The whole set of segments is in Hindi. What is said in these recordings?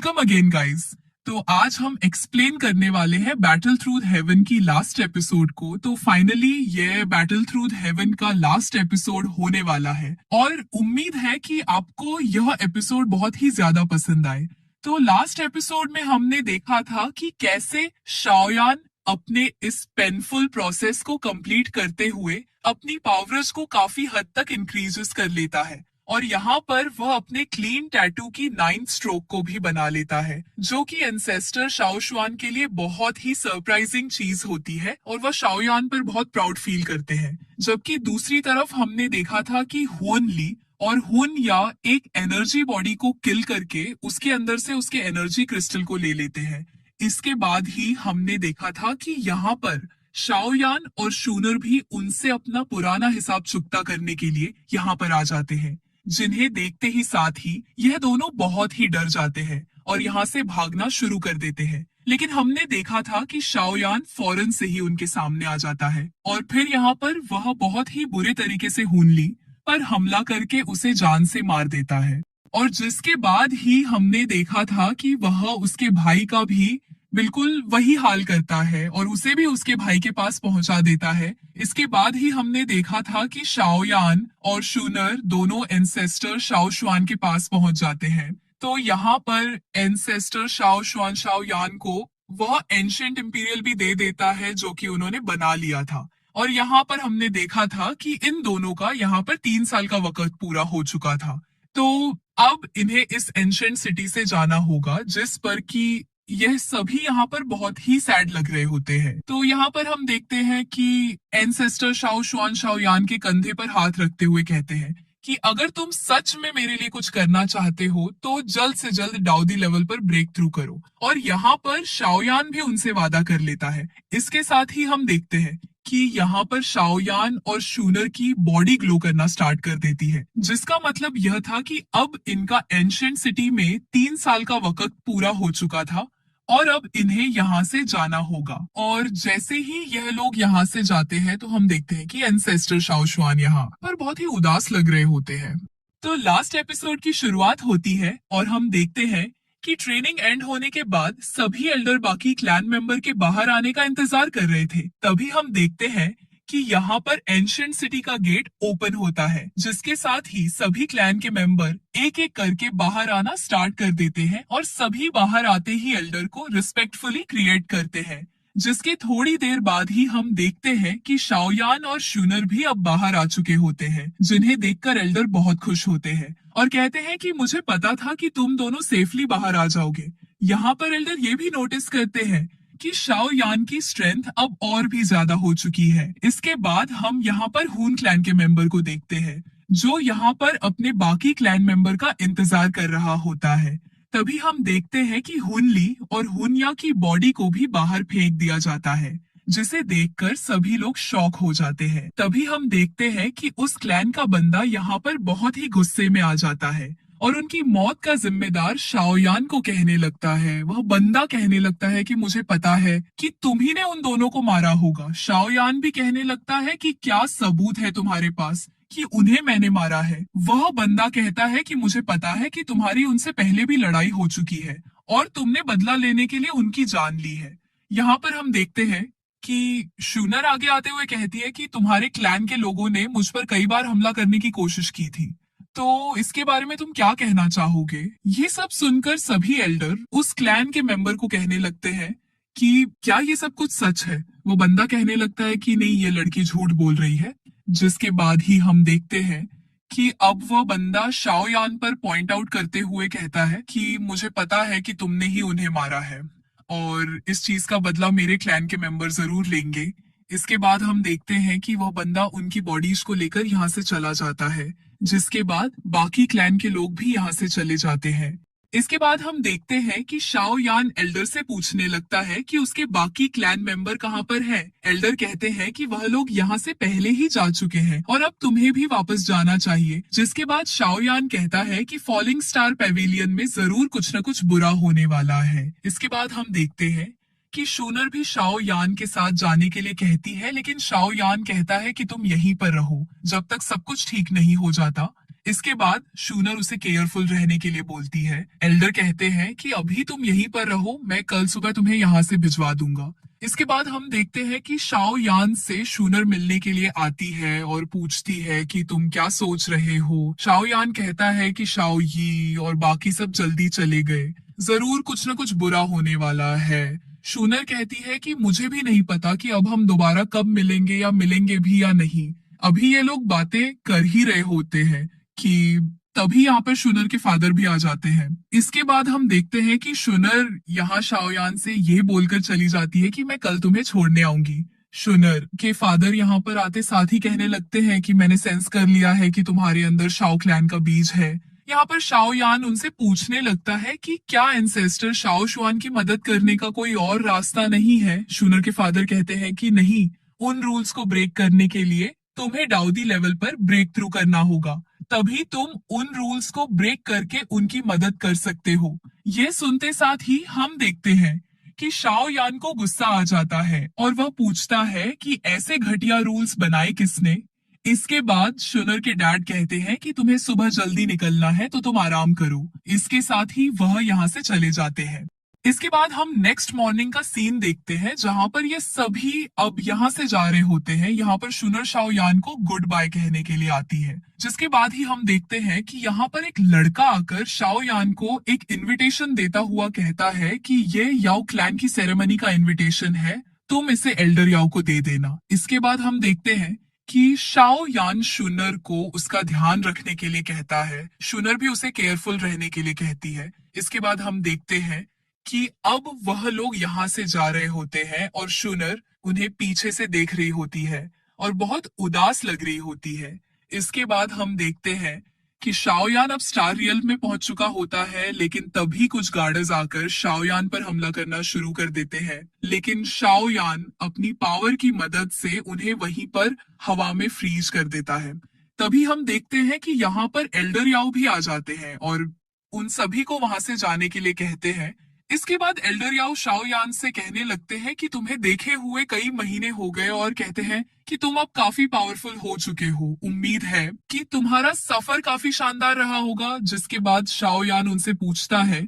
Welcome again guys. तो आज हम एक्सप्लेन करने वाले हैं बैटल थ्रू हेवन की लास्ट एपिसोड को। तो फाइनली ये बैटल थ्रू हेवन का लास्ट एपिसोड होने वाला है और उम्मीद है कि आपको यह एपिसोड बहुत ही ज्यादा पसंद आए। तो लास्ट एपिसोड में हमने देखा था कि कैसे शाओयान अपने इस पेनफुल प्रोसेस को कंप्लीट करते हुए अपनी पावर्स को काफी हद तक इंक्रीजेस कर लेता है और यहाँ पर वह अपने क्लीन टैटू की 9th स्ट्रोक को भी बना लेता है, जो कि एंसेस्टर शाओशुआन के लिए बहुत ही सरप्राइजिंग चीज होती है और वह शाओयान पर बहुत प्राउड फील करते हैं। जबकि दूसरी तरफ हमने देखा था कि हुन ली और हुन या एक एनर्जी बॉडी को किल करके उसके अंदर से उसके एनर्जी क्रिस्टल को ले लेते हैं। इसके बाद ही हमने देखा था कि यहाँ पर शाओयान और शूनर भी उनसे अपना पुराना हिसाब चुकता करने के लिए यहाँ पर आ जाते हैं, जिन्हें देखते ही साथ ही यह दोनों बहुत ही डर जाते हैं और यहाँ से भागना शुरू कर देते हैं। लेकिन हमने देखा था कि शाओयान फौरन से ही उनके सामने आ जाता है और फिर यहाँ पर वह बहुत ही बुरे तरीके से हुनली पर हमला करके उसे जान से मार देता है। और जिसके बाद ही हमने देखा था कि वह उसके भाई का भी बिल्कुल वही हाल करता है और उसे भी उसके भाई के पास पहुंचा देता है। इसके बाद ही हमने देखा था कि शाओयान और शूनर दोनों एंसेस्टर शाओशुआन के पास पहुंच जाते हैं। तो यहाँ पर एंसेस्टर शाओशुआन शाओयान को वह एंशिएंट इंपीरियल भी दे देता है जो कि उन्होंने बना लिया था। और यहाँ पर हमने देखा था कि इन दोनों का यहाँ पर 3 साल का वक्त पूरा हो चुका था। तो अब इन्हें इस एंशिएंट सिटी से जाना होगा, जिस पर कि यह सभी यहाँ पर बहुत ही सैड लग रहे होते हैं। तो यहाँ पर हम देखते हैं कि एंसेस्टर शाओशुआन शाओयान के कंधे पर हाथ रखते हुए कहते हैं कि अगर तुम सच में मेरे लिए कुछ करना चाहते हो तो जल्द से जल्द डाउदी लेवल पर ब्रेक थ्रू करो। और यहाँ पर शाओयान भी उनसे वादा कर लेता है। इसके साथ ही हम देखते हैं कि यहाँ पर शाओयान और शूनर की बॉडी ग्लो करना स्टार्ट कर देती है, जिसका मतलब यह था कि अब इनका एंशिएंट सिटी में 3 साल का वक्त पूरा हो चुका था और अब इन्हें यहाँ से जाना होगा। और जैसे ही यह लोग यहाँ से जाते हैं तो हम देखते हैं कि एंसेस्टर शाओशुआन यहाँ पर बहुत ही उदास लग रहे होते हैं। तो लास्ट एपिसोड की शुरुआत होती है और हम देखते हैं कि ट्रेनिंग एंड होने के बाद सभी एल्डर बाकी क्लैन मेंबर के बाहर आने का इंतजार कर रहे थे। तभी हम देखते हैं कि यहाँ पर एंशिएंट सिटी का गेट ओपन होता है, जिसके साथ ही सभी क्लैन के मेंबर एक एक करके बाहर आना स्टार्ट कर देते हैं और सभी बाहर आते ही एल्डर को रिस्पेक्टफुली क्रिएट करते हैं। जिसके थोड़ी देर बाद ही हम देखते हैं कि शाओयान और शूनर भी अब बाहर आ चुके होते हैं, जिन्हें देखकर एल्डर बहुत खुश होते हैं और कहते हैं कि मुझे पता था कि तुम दोनों सेफली बाहर आ जाओगे। यहाँ पर एल्डर ये भी नोटिस करते हैं कि शाओयान की स्ट्रेंथ अब और भी ज्यादा हो चुकी है। इसके बाद हम यहाँ पर हुन क्लैन के मेंबर को देखते हैं, जो यहाँ पर अपने बाकी क्लैन मेंबर का इंतजार कर रहा होता है। तभी हम देखते हैं कि हुनली और हुनया की बॉडी को भी बाहर फेंक दिया जाता है, जिसे देखकर सभी लोग शॉक हो जाते हैं। तभी हम देखते हैं कि उस क्लैन का बंदा यहाँ पर बहुत ही गुस्से में आ जाता है और उनकी मौत का जिम्मेदार शाओयान को कहने लगता है। वह बंदा कहने लगता है कि मुझे पता है कि तुम ही ने उन दोनों को मारा होगा। शाओयान भी कहने लगता है कि क्या सबूत है तुम्हारे पास कि उन्हें मैंने मारा है। वह बंदा कहता है कि मुझे पता है कि तुम्हारी उनसे पहले भी लड़ाई हो चुकी है और तुमने बदला लेने के लिए उनकी जान ली है। यहाँ पर हम देखते हैं कि शूनर आगे आते हुए कहती है कि तुम्हारे क्लैन के लोगों ने मुझ पर कई बार हमला करने की कोशिश की थी, तो इसके बारे में तुम क्या कहना चाहोगे। ये सब सुनकर सभी एल्डर उस क्लैन के मेंबर को कहने लगते हैं कि क्या ये सब कुछ सच है। वो बंदा कहने लगता है कि नहीं, ये लड़की झूठ बोल रही है। जिसके बाद ही हम देखते हैं कि अब वह बंदा शाओयान पर पॉइंट आउट करते हुए कहता है कि मुझे पता है कि तुमने ही उन्हें मारा है और इस चीज का बदला मेरे क्लैन के मेंबर जरूर लेंगे। इसके बाद हम देखते हैं कि वह बंदा उनकी बॉडीज को लेकर यहाँ से चला जाता है, जिसके बाद बाकी क्लैन के लोग भी यहाँ से चले जाते हैं। इसके बाद हम देखते हैं कि शाओयान एल्डर से पूछने लगता है कि उसके बाकी क्लैन मेंबर कहाँ पर हैं। एल्डर कहते हैं कि वह लोग यहाँ से पहले ही जा चुके हैं और अब तुम्हें भी वापस जाना चाहिए। जिसके बाद शाओयान कहता है कि फॉलिंग स्टार पेविलियन में जरूर कुछ न कुछ बुरा होने वाला है। इसके बाद हम देखते हैं कि शूनर भी शाओ यान के साथ जाने के लिए कहती है, लेकिन शाओ यान कहता है कि तुम यहीं पर रहो जब तक सब कुछ ठीक नहीं हो जाता। इसके बाद शूनर उसे केयरफुल रहने के लिए बोलती है। एल्डर कहते हैं कि अभी तुम यहीं पर रहो, मैं कल सुबह तुम्हें यहाँ से भिजवा दूंगा। इसके बाद हम देखते हैं कि शाओ यान से शूनर मिलने के लिए आती है और पूछती है कि तुम क्या सोच रहे हो। शाओ यान कहता है कि शाओ यी और बाकी सब जल्दी चले गए, जरूर कुछ न कुछ बुरा होने वाला है। शूनर कहती है कि मुझे भी नहीं पता कि अब हम दोबारा कब मिलेंगे या मिलेंगे भी या नहीं। अभी ये लोग बातें कर ही रहे होते हैं कि तभी यहाँ पर शुनर के फादर भी आ जाते हैं। इसके बाद हम देखते हैं कि शुनर यहाँ शाओयान से ये बोलकर चली जाती है कि मैं कल तुम्हें छोड़ने आऊंगी। शुनर के फादर यहाँ पर आते साथ ही कहने लगते हैं कि मैंने सेंस कर लिया है कि तुम्हारे अंदर शाओ क्लैन का बीज है। यहाँ पर शाओयान उनसे पूछने लगता है कि क्या एंसेस्टर शाओ शुआन की मदद करने का कोई और रास्ता नहीं है। शुनर के फादर कहते हैं कि नहीं, उन रूल्स को ब्रेक करने के लिए तुम्हें दाऊदी लेवल पर ब्रेक थ्रू करना होगा, तभी तुम उन रूल्स को ब्रेक करके उनकी मदद कर सकते हो। ये सुनते साथ ही हम देखते हैं कि शाओ यान को गुस्सा आ जाता है और वह पूछता है कि ऐसे घटिया रूल्स बनाए किसने। इसके बाद शुनर के डैड कहते हैं कि तुम्हें सुबह जल्दी निकलना है तो तुम आराम करो। इसके साथ ही वह यहाँ से चले जाते हैं। इसके बाद हम नेक्स्ट मॉर्निंग का सीन देखते हैं जहां पर ये सभी अब यहाँ से जा रहे होते हैं। यहाँ पर शुनर शाओ यान को गुड बाय कहने के लिए आती है, जिसके बाद ही हम देखते हैं कि यहाँ पर एक लड़का आकर शाओ यान को एक इनविटेशन देता हुआ कहता है कि ये याओ क्लैन की सेरेमनी का इनविटेशन है, तुम इसे एल्डर याओ को दे देना। इसके बाद हम देखते हैं कि शाओ यान शुनर को उसका ध्यान रखने के लिए कहता है। शुनर भी उसे केयरफुल रहने के लिए कहती है। इसके बाद हम देखते हैं कि अब वह लोग यहाँ से जा रहे होते हैं और शुनर उन्हें पीछे से देख रही होती है और बहुत उदास लग रही होती है। इसके बाद हम देखते हैं कि शाओयान अब स्टार रियल में पहुंच चुका होता है, लेकिन तभी कुछ गार्डर्स आकर शाओयान पर हमला करना शुरू कर देते हैं। लेकिन शाओयान अपनी पावर की मदद से उन्हें वहीं पर हवा में फ्रीज कर देता है। तभी हम देखते हैं कि यहाँ पर एल्डर याओ भी आ जाते हैं और उन सभी को वहां से जाने के लिए कहते हैं। इसके बाद एल्डर याओ शाओयान से कहने लगते हैं कि तुम्हें देखे हुए कई महीने हो गए और कहते हैं कि तुम अब काफी पावरफुल हो चुके हो, उम्मीद है कि तुम्हारा सफर काफी शानदार रहा होगा। जिसके बाद शाओयान उनसे पूछता है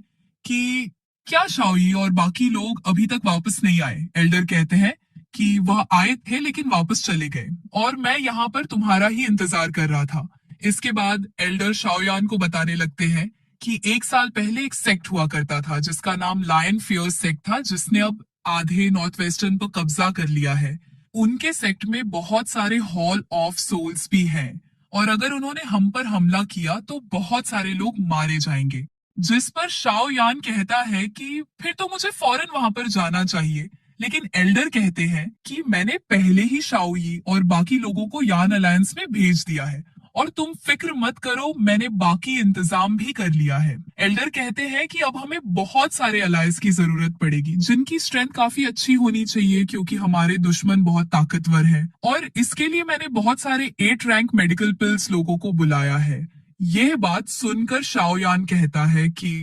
कि क्या शाओई और बाकी लोग अभी तक वापस नहीं आए। एल्डर कहते हैं कि वह आए थे लेकिन वापस चले गए और मैं यहाँ पर तुम्हारा ही इंतजार कर रहा था। इसके बाद एल्डर शाओयान को बताने लगते हैं कि 1 साल पहले एक सेक्ट हुआ करता था जिसका नाम लायन फियर्स सेक्ट था, जिसने अब आधे नॉर्थ वेस्टर्न पर कब्जा कर लिया है। उनके सेक्ट में बहुत सारे हॉल ऑफ सोल्स भी हैं और अगर उन्होंने हम पर हमला किया तो बहुत सारे लोग मारे जाएंगे। जिस पर शाओ यान कहता है कि फिर तो मुझे फौरन वहां पर जाना चाहिए, लेकिन एल्डर कहते हैं कि मैंने पहले ही शाओई और बाकी लोगों को यान अलायंस में भेज दिया है और तुम फिक्र मत करो, मैंने बाकी इंतजाम भी कर लिया है। एल्डर कहते हैं कि अब हमें बहुत सारे अलायंस की जरूरत पड़ेगी जिनकी स्ट्रेंथ काफी अच्छी होनी चाहिए क्योंकि हमारे दुश्मन बहुत ताकतवर हैं और इसके लिए मैंने बहुत सारे 8 रैंक मेडिकल पिल्स लोगों को बुलाया है। यह बात सुनकर शाओयान कहता है कि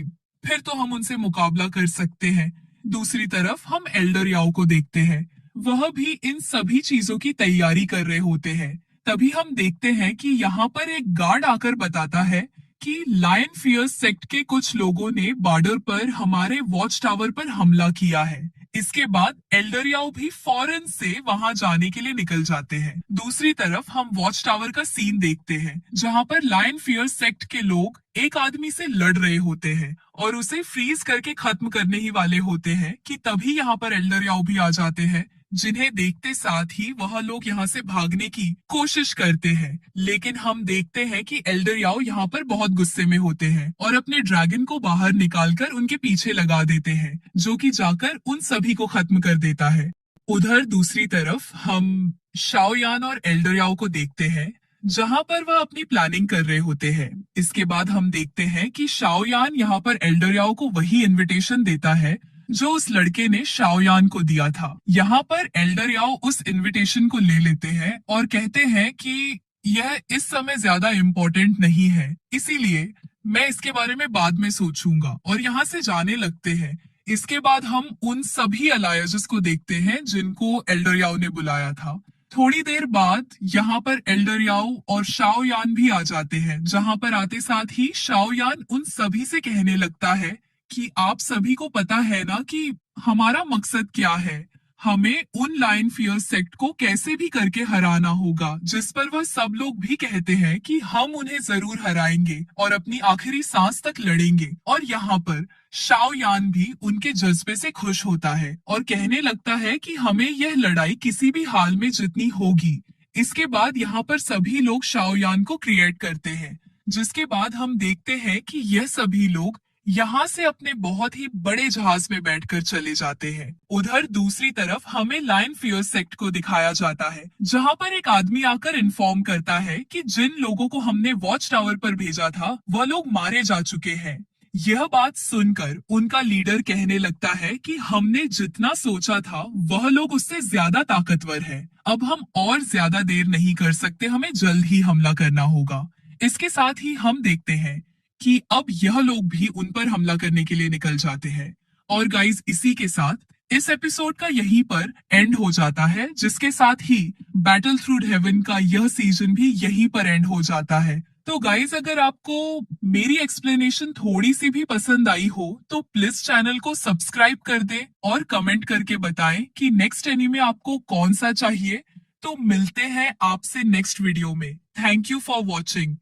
फिर तो हम उनसे मुकाबला कर सकते हैं। दूसरी तरफ हम एल्डर याओ को देखते हैं, वह भी इन सभी चीजों की तैयारी कर रहे होते हैं। तभी हम देखते हैं कि यहाँ पर एक गार्ड आकर बताता है कि लायन फियर्स सेक्ट के कुछ लोगों ने बॉर्डर पर हमारे वॉच टावर पर हमला किया है। इसके बाद एल्डर याओ भी फौरन से वहां जाने के लिए निकल जाते हैं। दूसरी तरफ हम वॉच टावर का सीन देखते हैं जहां पर लायन फियर्स सेक्ट के लोग एक आदमी से लड़ रहे होते हैं और उसे फ्रीज करके खत्म करने ही वाले होते हैं कि तभी यहाँ पर एल्डर याओ भी आ जाते हैं, जिन्हें देखते साथ ही वह लोग यहाँ से भागने की कोशिश करते हैं। लेकिन हम देखते हैं कि एल्डर याओ यहाँ पर बहुत गुस्से में होते हैं और अपने ड्रैगन को बाहर निकालकर उनके पीछे लगा देते हैं, जो कि जाकर उन सभी को खत्म कर देता है। उधर दूसरी तरफ हम शाओयान और एल्डर याओ को देखते हैं जहां पर वह अपनी प्लानिंग कर रहे होते हैं। इसके बाद हम देखते हैं कि शाओयान यहाँ पर एल्डर याओ को वही इन्विटेशन देता है जो उस लड़के ने शाओयान को दिया था। यहाँ पर एल्डर याओ उस इनविटेशन को ले लेते हैं और कहते हैं कि यह इस समय ज्यादा इम्पोर्टेंट नहीं है, इसीलिए मैं इसके बारे में बाद में सोचूंगा और यहाँ से जाने लगते हैं। इसके बाद हम उन सभी अलायजेस को देखते हैं जिनको एल्डर याओ ने बुलाया था। थोड़ी देर बाद यहाँ पर एल्डर याओ और शाओ यान भी आ जाते हैं, जहां पर आते साथ ही शाओ यान उन सभी से कहने लगता है कि आप सभी को पता है ना कि हमारा मकसद क्या है। हमें उन लायन फियर सेक्ट को कैसे भी करके हराना होगा, जिस पर वह सब लोग भी कहते हैं कि हम उन्हें जरूर हराएंगे और अपनी आखिरी सांस तक लड़ेंगे। और यहाँ पर शाओ यान भी उनके जज्बे से खुश होता है और कहने लगता है कि हमें यह लड़ाई किसी भी हाल में जीतनी होगी। इसके बाद यहाँ पर सभी लोग शाओ यान को क्रिएट करते हैं, जिसके बाद हम देखते हैं कि यह सभी लोग यहाँ से अपने बहुत ही बड़े जहाज में बैठकर चले जाते हैं। उधर दूसरी तरफ हमें लायन फियर सेक्ट को दिखाया जाता है, जहाँ पर एक आदमी आकर इन्फॉर्म करता है कि जिन लोगों को हमने वॉच टावर पर भेजा था वह लोग मारे जा चुके हैं। यह बात सुनकर उनका लीडर कहने लगता है कि हमने जितना सोचा था वह लोग उससे ज्यादा ताकतवर है। अब हम और ज्यादा देर नहीं कर सकते, हमें जल्द ही हमला करना होगा। इसके साथ ही हम देखते हैं कि अब यह लोग भी उन पर हमला करने के लिए निकल जाते हैं। और गाइस, इसी के साथ इस एपिसोड का यहीं पर एंड हो जाता है, जिसके साथ ही बैटल थ्रू हेवन का यह सीजन भी यहीं पर एंड हो जाता है। तो गाइस, अगर आपको मेरी एक्सप्लेनेशन थोड़ी सी भी पसंद आई हो तो प्लीज चैनल को सब्सक्राइब कर दें और कमेंट करके बताएं कि नेक्स्ट एनीमे आपको कौन सा चाहिए। तो मिलते हैं आपसे नेक्स्ट वीडियो में। Thank you for watching.